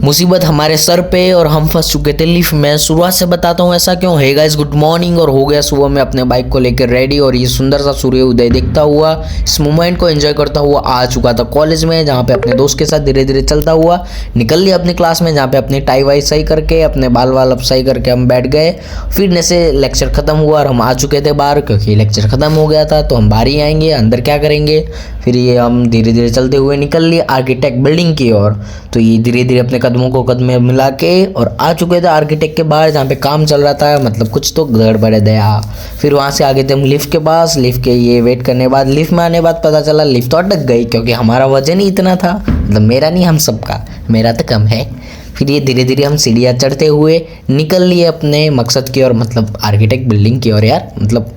मुसीबत हमारे सर पे और हम फंस चुके थे लिफ्ट में। शुरुआत से बताता हूँ ऐसा क्यों। Hey guys, good morning. और हो गया सुबह में अपने बाइक को लेकर रेडी और ये सुंदर सा सूर्य उदय देखता हुआ, इस मोमेंट को एंजॉय करता हुआ आ चुका था कॉलेज में, जहाँ पे अपने दोस्त के साथ धीरे धीरे चलता हुआ निकल लिया अपनी क्लास में, जहाँ पे अपनी टाई वाई सही करके अपने बाल वाल अब सही करके हम बैठ गए। फिर से लेक्चर खत्म हुआ और हम आ चुके थे बाहर, क्योंकि लेक्चर खत्म हो गया था तो हम बाहर ही आएंगे, अंदर क्या करेंगे। फिर ये हम धीरे धीरे चलते हुए निकल लिए आर्किटेक्ट बिल्डिंग की ओर। तो ये धीरे धीरे अपने कदमों को कदम मिला के और आ चुके थे आर्किटेक्ट के बाहर, जहाँ पे काम चल रहा था, मतलब कुछ तो गड़बड़ दया। फिर वहाँ से आगे थे हम लिफ्ट के पास। लिफ्ट के ये वेट करने बाद लिफ्ट में आने बाद पता चला लिफ्ट तो अटक गई, क्योंकि हमारा वजन ही इतना था, मतलब मेरा नहीं हम सबका, मेरा तो कम है। फिर ये धीरे धीरे हम सीढ़ियाँ चढ़ते हुए निकल लिए अपने मकसद की ओर, मतलब आर्किटेक्ट बिल्डिंग की ओर यार, मतलब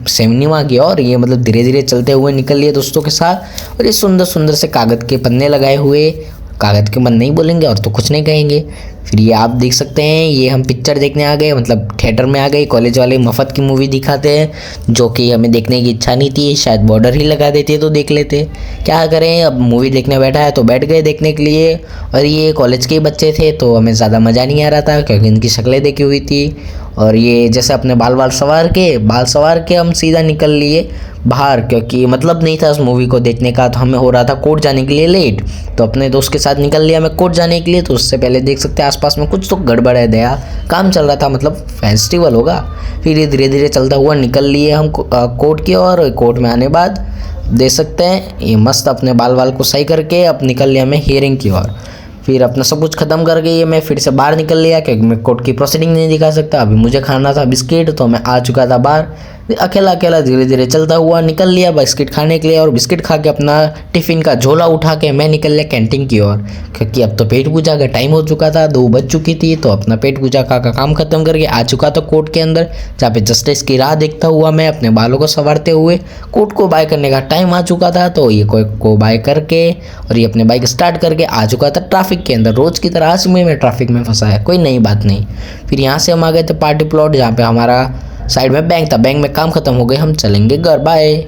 सिनेमा की ओर। ये मतलब धीरे धीरे चलते हुए निकल लिए दोस्तों के साथ। और ये सुंदर सुंदर से कागज़ के पन्ने लगाए हुए, कागज़ के पन्ने ही बोलेंगे और तो कुछ नहीं कहेंगे। फिर ये आप देख सकते हैं, ये हम पिक्चर देखने आ गए, मतलब थिएटर में आ गए। कॉलेज वाले मुफ्त की मूवी दिखाते हैं, जो कि हमें देखने की इच्छा नहीं थी, शायद बॉर्डर ही लगा देते तो देख लेते। क्या करें, अब मूवी देखने बैठा है तो बैठ गए देखने के लिए। और ये कॉलेज के बच्चे थे तो हमें ज़्यादा मज़ा नहीं आ रहा था, क्योंकि इनकी शक्लें देखी हुई थी। और ये जैसे अपने बाल सवार के हम सीधा निकल लिए बाहर, क्योंकि मतलब नहीं था उस मूवी को देखने का। तो हमें हो रहा था कोर्ट जाने के लिए लेट, तो अपने दोस्त के साथ निकल लिया मैं कोर्ट जाने के लिए। तो उससे पहले देख सकते हैं आसपास में कुछ तो गड़बड़ है दया, काम चल रहा था, मतलब फेस्टिवल होगा। फिर ये धीरे धीरे चलता हुआ निकल लिए हम कोर्ट की ओर। कोर्ट में आने बाद देख सकते हैं ये मस्त अपने बाल वाल को सही करके अब निकल लिया मैं हियरिंग की ओर। फिर अपना सब कुछ खत्म करके ये मैं फिर से बाहर निकल लिया, क्योंकि मैं कोर्ट की प्रोसीडिंग नहीं दिखा सकता। अभी मुझे खाना था बिस्किट, तो मैं आ चुका था बाहर। अकेला अकेला धीरे धीरे चलता हुआ निकल लिया बिस्किट खाने के लिए। और बिस्किट खा के अपना टिफ़िन का झोला उठा के मैं निकल लिया कैंटीन की ओर, क्योंकि अब तो पेट पूजा का टाइम हो चुका था, 2 बज चुकी थी। तो अपना पेट पूजा का काम खत्म करके आ चुका था कोर्ट के अंदर, जहाँ पे जस्टिस की राह देखता हुआ मैं अपने बालों को संवारते हुए कोर्ट को बाय करने का टाइम आ चुका था। तो ये को बाय करके और ये अपने बाइक स्टार्ट करके आ चुका था ट्रैफिक के अंदर। रोज़ की तरह आज मैं ट्रैफिक में फंसा है, कोई नई बात नहीं। फिर यहाँ से हम आ गए थे पार्टी प्लॉट, जहाँ पे हमारा साइड में बैंक था। बैंक में काम खत्म हो गए, हम चलेंगे घर, बाय।